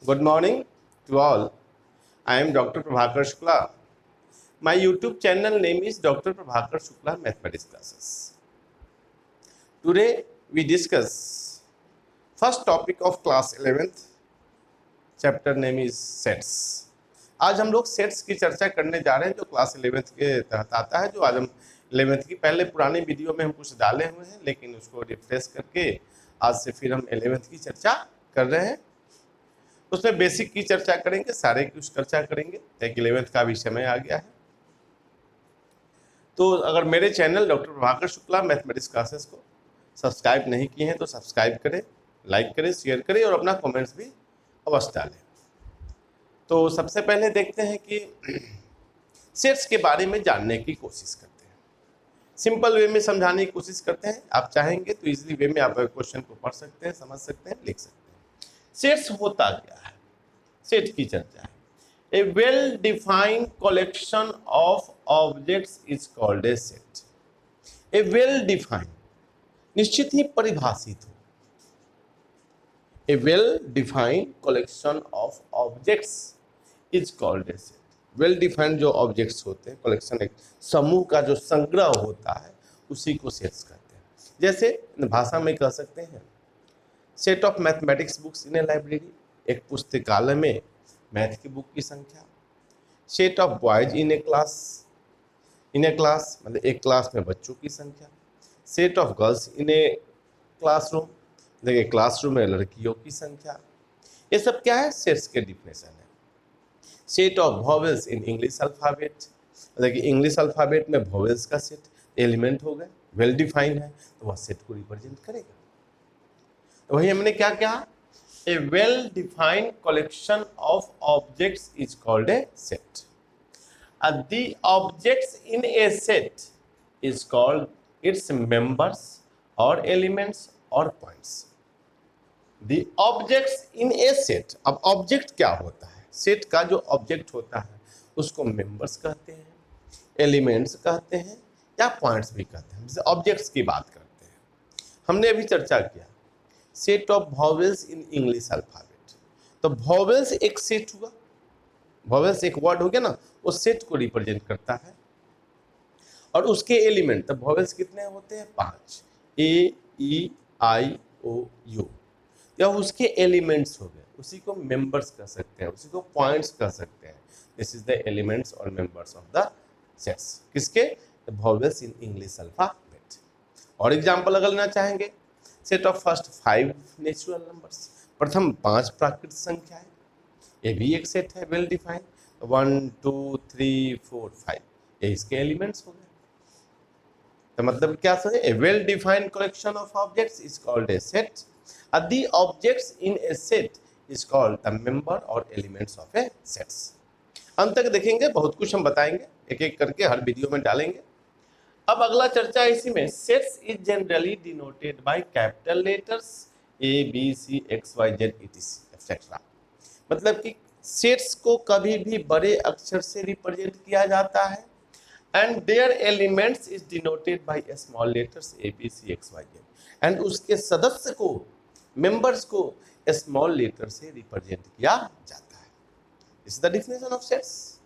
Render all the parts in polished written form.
Good morning to all. I am Dr. Prabhakar Shukla. My YouTube channel name is Dr. Prabhakar Shukla Mathematics Classes. Today we discuss first topic of class 11th. Chapter name is sets. आज हम लोग sets की चर्चा करने जा रहे हैं जो क्लास 11th के तहत आता है। जो आज हम 11th की पहले पुरानी वीडियो में हम कुछ डाले हुए हैं, लेकिन उसको रिफ्रेश करके आज से फिर हम 11th की चर्चा कर रहे हैं। उसमें बेसिक की चर्चा करेंगे, सारे की उस चर्चा करेंगे, एक 11th का भी समय आ गया है। तो अगर मेरे channel doctor Prabhakar Shukla mathematics classes को सब्सक्राइब नहीं किए हैं तो सब्सक्राइब करें, लाइक करें, शेयर करें और अपना कमेंट्स भी अवश्य डालें। तो सबसे पहले देखते हैं कि सेट्स के बारे में जानने की कोशिश करते हैं। सिंपल वे में समझाने की कोशिश करते हैं। आप चाहेंगे तो इजीली वे में आप क्वेश्चन को पढ़ सकते हैं, समझ सकते हैं, लिख सकते हैं। सेट्स होता क्या है, सेट की चर्चा है। A well defined collection of objects is called a set. A well defined, निश्चित ही परिभाषित हो। A well defined collection of objects is called a set. Well defined जो ऑब्जेक्ट्स होते हैं, कलेक्शन एक समूह का जो संग्रह होता है, उसी को सेट्स कहते हैं। जैसे भाषा में कह सकते हैं set of mathematics books in A library, एक पुस्तकालय में मैथ की बुक की संख्या। Set of boys in A class मतलब एक क्लास में बच्चों की संख्या। Set of girls in a classroom, देखिए क्लासरूम में लड़कियों की संख्या। ये सब क्या है, सेट्स के डिफिनेशन है। Set of vowels in English alphabet, देखिए इंग्लिश अल्फ़ाबेट में वॉवेल्स का सेट एलिमेंट हो गए, वेल डिफाइंड है तो वह सेट को रिप्रेजेंट करेगा। तो वही हमने क्या कहा, a well defined collection of objects is called a set. The objects in a set is called its members or elements or points. The objects in a set, अब ऑब्जेक्ट क्या होता है, सेट का जो ऑब्जेक्ट होता है उसको members कहते हैं, एलिमेंट्स कहते हैं या पॉइंट्स भी कहते हैं। जैसे ऑब्जेक्ट्स की बात करते हैं, हमने अभी चर्चा किया set of vowels in English alphabet. तो वॉवेल्स एक सेट हुआ, वॉवेल्स एक वर्ड हो गया ना, वो सेट को रिप्रेजेंट करता है। और उसके एलिमेंट, तब वॉवेल्स कितने होते हैं, 5, ए ई आई ओ यू, या उसके एलिमेंट्स हो गए, उसी को मेंबर्स कह सकते हैं, उसी को पॉइंट्स कह सकते हैं। दिस इज द एलिमेंट्स और मेंबर्स ऑफ द सेट्स, किसके, वॉवेल्स इन इंग्लिश अल्फाबेट। और एग्जांपल अगर लेना चाहेंगे, set of first 5 natural numbers, प्रथम 5 प्राकृतिक संख्याएं, ये भी एक सेट है वेल डिफाइंड। 1 2 3 4 5 ये इसके एलिमेंट्स हो गए। तो मतलब क्या sir, A well defined collection of objects is called a set. The objects in a set is called the member और एलिमेंट्स ऑफ ए सेट्स। अंत तक देखेंगे, बहुत कुछ हम बताएंगे, एक एक करके हर वीडियो में डालेंगे। अब अगला चर्चा इसी में, sets is generally denoted by capital letters A B C x Y Z etc etcetera. मतलब कि सेट्स को कभी भी बड़े अक्षर से रिप्रेजेंट किया जाता है, and their elements is denoted by small letters A B C x Y z, and उसके सदस्य को, मेंबर्स को स्मॉल लेटर से रिप्रेजेंट किया जाता है। This is the definition of sets.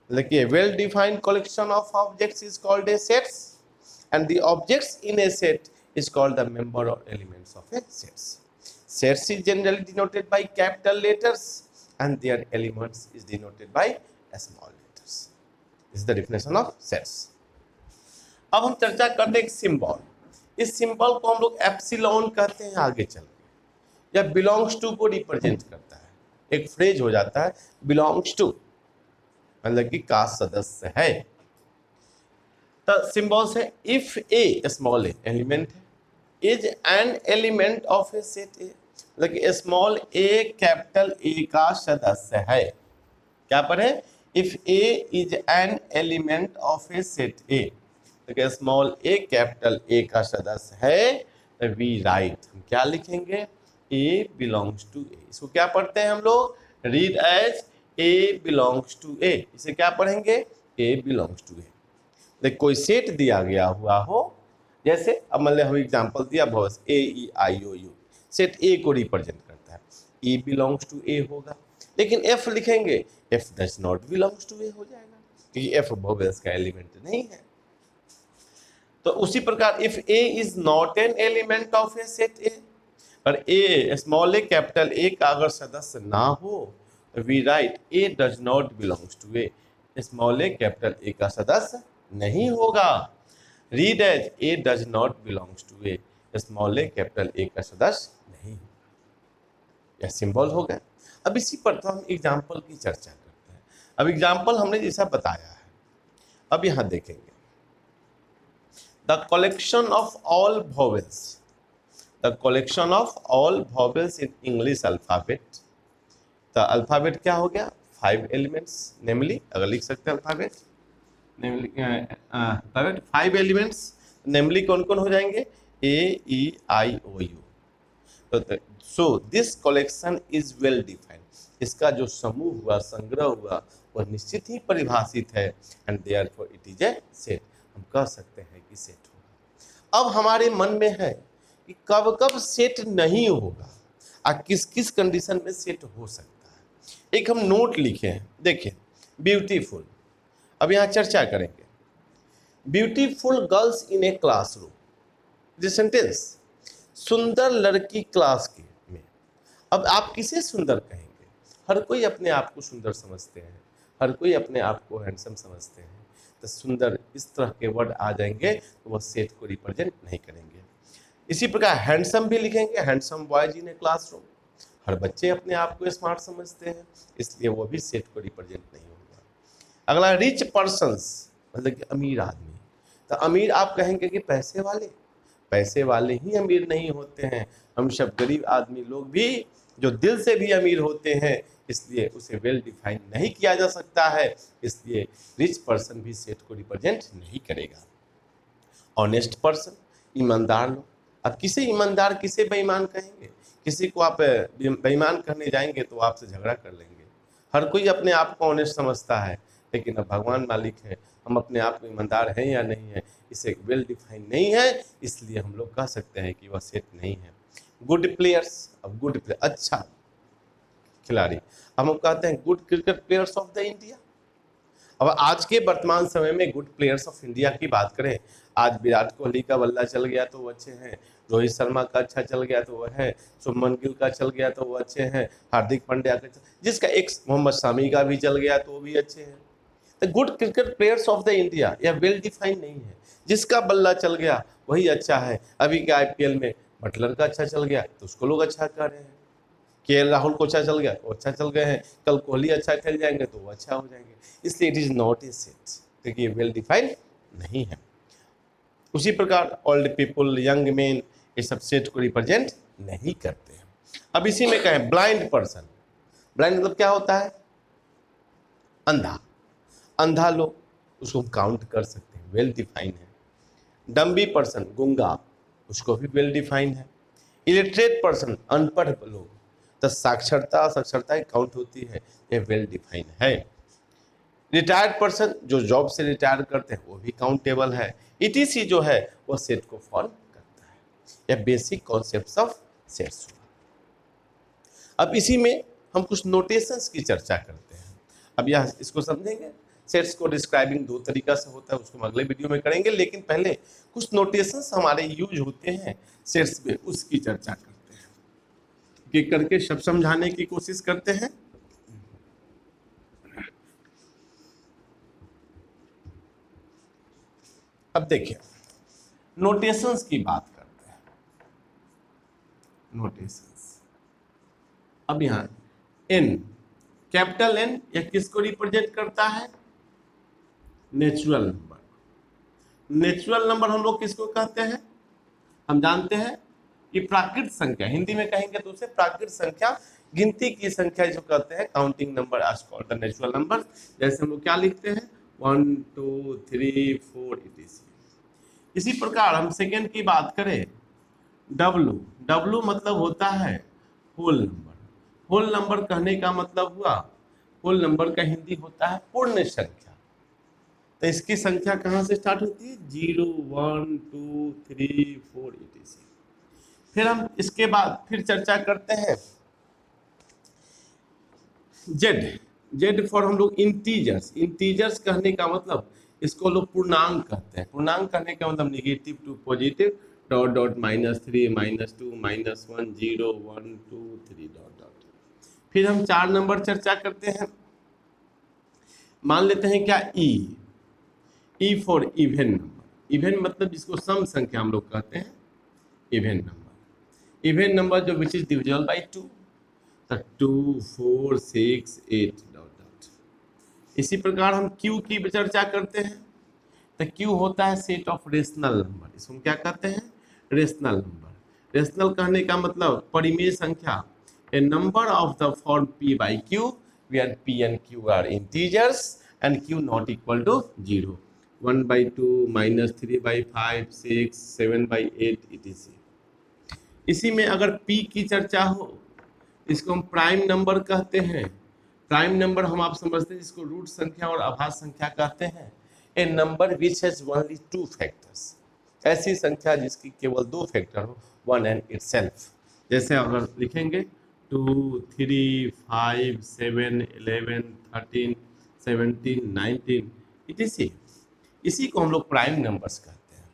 देखिए, well defined collection of objects is called a sets, and the objects in a set is called the member और elements of a sets. Sets is generally denoted by capital letters and their elements is denoted by small letters. This is the definition of sets. अब हम चर्चा करते हैं एक symbol. इस symbol को हम लोग एप्सिलॉन कहते हैं आगे चल के, या बिलोंग्स टू को रिप्रेजेंट करता है। एक फ्रेज हो जाता है बिलोंग्स टू, मतलब कि का सदस्य है। तो सिंबल्स है if a, small a element है, is an element of a set A, मतलब स्मॉल ए कैपिटल ए का सदस्य है। क्या पर है, if A is an element of a set ए, तो स्मॉल ए कैपिटल ए का सदस्य है, तो वी राइट, हम क्या लिखेंगे, ए बिलोंग्स टू ए। इसको क्या पढ़ते हैं हम लोग, read as a belongs to A. इसे क्या पढ़ेंगे, ए बिलोंग्स टू ए। देखिए कोई सेट दिया गया हुआ हो, जैसे अब मतलब हम एग्जांपल दिया, बहुत ए E I O you, set ए को रिप्रेजेंट करता है। E बिलोंग्स टू ए होगा, लेकिन F लिखेंगे F does not belongs to A हो जाएगा, क्योंकि F वोवेल्स का एलिमेंट नहीं है। तो उसी प्रकार if A is not an element of a set ए, पर ए स्मॉल ए कैपिटल ए का अगर सदस्य ना हो तो we write a does not belongs to A, small a capital A का सदस्य नहीं होगा। Read as a does not belongs to A, small a capital A का सदस्य नहीं होगा। यह सिंबल हो गया। अब इसी पर तो हम एग्जाम्पल की चर्चा करते हैं। अब एग्जाम्पल हमने जैसा बताया है, अब यहां देखेंगे the collection of all vowels, the collection of all vowels in English alphabet. The alphabet क्या हो गया? 5 एलिमेंट्स, नेमली अगर लिख सकते हैं alphabet, namely alphabet 5 elements, namely कौन कौन हो जाएंगे? A E I O U. So this collection is well defined, इसका जो समूह हुआ, संग्रह हुआ, वह निश्चित ही परिभाषित है। And therefore it is a set, हम कह सकते हैं कि सेट होगा। अब हमारे मन में है कि कब कब सेट नहीं होगा और किस किस कंडीशन में सेट हो सकता है। एक हम नोट लिखे हैं, देखिए ब्यूटीफुल। अब यहाँ चर्चा करेंगे। Beautiful girls in a classroom, this sentence, सुंदर लड़की क्लास के में। अब आप किसे सुंदर कहेंगे? हर कोई अपने आप को सुंदर समझते हैं, हर कोई अपने आप को हैंडसम समझते हैं, तो सुंदर इस तरह के वर्ड आ जाएंगे तो वह सेट को रिप्रेजेंट नहीं करेंगे। इसी प्रकार हैंडसम भी लिखेंगे, handsome boys in a classroom, हर बच्चे अपने आप को स्मार्ट समझते हैं, इसलिए वो भी सेट को रिप्रेजेंट नहीं होगा। अगला रिच पर्सन्स, मतलब कि अमीर आदमी, तो अमीर आप कहेंगे कि पैसे वाले, पैसे वाले ही अमीर नहीं होते हैं, हम सब गरीब आदमी लोग भी जो दिल से भी अमीर होते हैं, इसलिए उसे वेल डिफाइन नहीं किया जा सकता है, इसलिए रिच पर्सन भी सेट को रिप्रेजेंट नहीं करेगा। ऑनेस्ट पर्सन, ईमानदार लोग, अब किसे ईमानदार किसे बेईमान कहेंगे? किसी को आप बेईमान करने जाएंगे तो आपसे झगड़ा कर लेंगे। हर कोई अपने आप को ऑनेस्ट समझता है, लेकिन अब भगवान मालिक है, हम अपने आप को ईमानदार हैं या नहीं है, इसे वेल डिफाइन नहीं है, इसलिए हम लोग कह सकते हैं कि वह सेट नहीं है। गुड प्लेयर्स, अब गुड प्लेयर, अच्छा खिलाड़ी, हम कहते हैं good cricket players of the India. अब आज के वर्तमान समय में गुड प्लेयर्स ऑफ इंडिया की बात करें, आज विराट कोहली का बल्ला चल गया तो वो अच्छे हैं, रोहित शर्मा का अच्छा चल गया तो वो है, शुभमन गिल का चल गया तो वो अच्छे हैं, हार्दिक पांड्या का, जिसका एक मोहम्मद शामी का भी चल गया तो वो भी अच्छे हैं। तो good cricket players of the India यह वेल डिफाइन नहीं है, जिसका बल्ला चल गया वही अच्छा है। अभी के IPL में बटलर का अच्छा चल गया तो उसको लोग अच्छा कह रहे हैं, KL राहुल को अच्छा चल गया वो अच्छा चल गए हैं, कल कोहली अच्छा खेल जाएंगे तो वो अच्छा हो जाएंगे, इसलिए it is not a set, क्योंकि ये वेल डिफाइंड नहीं है। उसी प्रकार ओल्ड पीपल, यंग मैन, ये सब सेट को रिप्रेजेंट नहीं करते हैं। अब इसी में कहें ब्लाइंड पर्सन, ब्लाइंड मतलब क्या होता है? अंधा, अंधा लोग, उसको हम काउंट कर सकते हैं, वेल डिफाइन है। डम्बी पर्सन, गूंगा, उसको भी वेल डिफाइन है। इलिटरेट पर्सन, अनपढ़ लोग, तो साक्षरता साक्षरता की काउंट होती है, ये वेल डिफाइन है। रिटायर्ड पर्सन, जो जॉब से रिटायर करते हैं वो भी काउंटेबल है। ETC जो है वो सेट को फॉर्म करता है। यह बेसिक कॉन्सेप्ट्स ऑफ सेट्स हुआ। अब इसी में हम कुछ नोटेशंस की चर्चा करते हैं। अब यह इसको समझेंगे, सेट्स को डिस्क्राइबिंग 2 तरीका से होता है, उसको हम अगले वीडियो में करेंगे, लेकिन पहले कुछ नोटेशंस हमारे यूज होते हैं सेट्स में, उसकी चर्चा करते हैं, कि करके सब समझाने की कोशिश करते हैं। अब देखिए नोटेशंस की बात करते हैं। नोटेशंस, अब यहाँ N, कैपिटल N, यह किसको रिप्रेजेंट करता है? Natural number. नेचुरल नंबर हम लोग किसको कहते हैं? हम जानते हैं कि प्राकृत संख्या, हिंदी में कहेंगे तो उसे प्राकृत संख्या, गिनती की संख्या जो कहते हैं, counting number are called the natural number. जैसे हम लोग क्या लिखते हैं? 1 2 3 4 etc। इसी प्रकार हम सेकेंड की बात करें, W, W मतलब होता है होल नंबर। होल नंबर कहने का मतलब हुआ, होल नंबर का हिंदी होता है पूर्ण संख्या। तो इसकी संख्या कहाँ से स्टार्ट होती है? 0 1 2 3 4 etc। फिर हम इसके बाद फिर चर्चा करते हैं जेड, जेड फॉर हम लोग इंटीजर्स, इंटीजर्स कहने का मतलब इसको लोग पूर्णांक कहते हैं। पूर्णांक कहने का मतलब negative to positive dot dot -3 -2 -1 0 1 2 3 dot dot. फिर हम 4 नंबर चर्चा करते हैं। मान लेते हैं क्या E for even number. Even मतलब जिसको सम संख्या हम लोग कहते हैं, इवन नंबर। इवन नंबर जो विच इज डिविजिबल बाई 2, तो 2 4 6 8 डॉट डॉट। इसी प्रकार हम क्यू की चर्चा करते हैं, तो क्यू होता है सेट ऑफ रेशनल नंबर। इसको हम क्या कहते हैं? Rational number. रेशनल कहने का मतलब परिमेय संख्या, a number of the form p by q where p and q are integers and q not equal to 0, 1 by 2 -3 by 5 6 7 by 8 etc। इसी में अगर p की चर्चा हो, इसको हम प्राइम नंबर कहते हैं। प्राइम नंबर हम आप समझते हैं जिसको रूट संख्या और आभाज्य संख्या कहते हैं। A number which has only 2 factors, ऐसी संख्या जिसकी केवल 2 फैक्टर हो, 1 एंड इटसेल्फ। जैसे अगर लिखेंगे 2 3 5 7 11 13 17 19 इसी इसी को हम लोग प्राइम नंबर्स कहते हैं।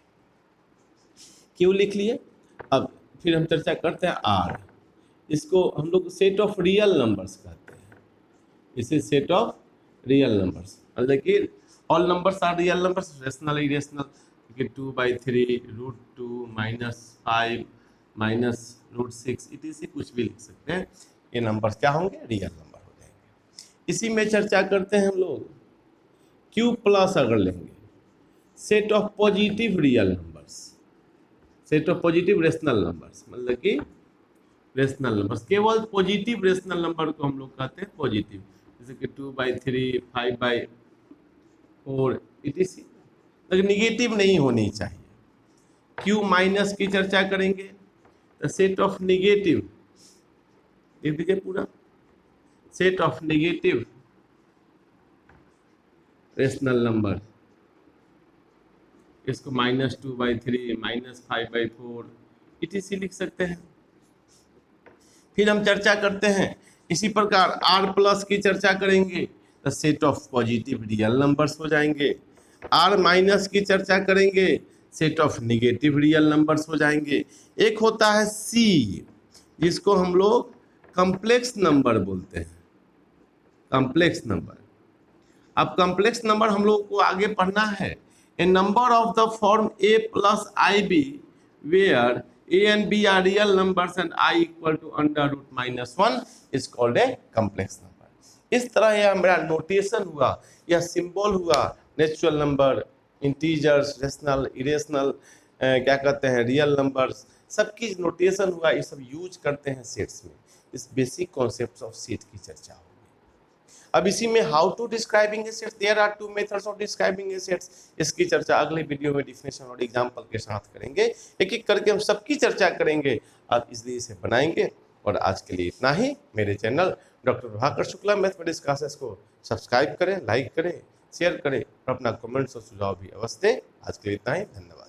क्यों लिख लिए। अब फिर हम चर्चा करते हैं आर। इसको हम लोग सेट ऑफ रियल नंबर्स कहते हैं। इसे सेट ऑफ रियल नंबर्स, मतलब कि all numbers are real numbers, rational irrational. 2/3 √2 -5 -√6 इसी कुछ भी लिख सकते हैं। ये नंबर्स क्या होंगे? रियल नंबर हो जाएंगे। इसी में चर्चा करते हैं हम लोग क्यू प्लस अगर लेंगे, set of positive real numbers, set of positive rational numbers, मतलब कि रेशनल नंबर्स, केवल पॉजिटिव रेशनल नंबर को हम लोग कहते हैं पॉजिटिव। जैसे कि 2/3 5/4 इसी, लेकिन निगेटिव नहीं होनी चाहिए। क्यू माइनस की चर्चा करेंगे तो सेट ऑफ निगेटिव, देख दीजिए पूरा, set of negative rational number, इसको -2/3 -5/4 इसी लिख सकते हैं। फिर हम चर्चा करते हैं इसी प्रकार आर प्लस की चर्चा करेंगे तो set of positive real numbers हो जाएंगे। आर माइनस की चर्चा करेंगे, set of negative real numbers हो जाएंगे। एक होता है सी, जिसको हम लोग कॉम्प्लेक्स नंबर बोलते हैं, कॉम्प्लेक्स नंबर। अब कॉम्प्लेक्स नंबर हम लोग को आगे पढ़ना है। A number of the form a + ib where a and b are real numbers and I equal to √-1 is called a complex number। इस तरह यह मेरा नोटेशन हुआ, यह सिंबल हुआ, natural number, integers, rational, irrational, क्या कहते हैं, रियल नंबर्स, सबकी नोटेशन हुआ। ये सब यूज करते हैं सेट्स में। इस बेसिक कॉन्सेप्ट्स ऑफ सेट की चर्चा होगी। अब इसी में how to describing a set, there are 2 methods of describing a sets. इसकी चर्चा अगले वीडियो में डिफिनेशन और एग्जांपल के साथ करेंगे। एक एक करके हम सबकी चर्चा करेंगे, आप इसलिए इसे बनाएंगे। और आज के लिए इतना ही। मेरे channel doctor Prabhakar Shukla mathematics classes को सब्सक्राइब करें, लाइक करें, शेयर करें और अपना कमेंट्स और सुझाव भी अवश्य दें। आज के लिए इतना ही, धन्यवाद।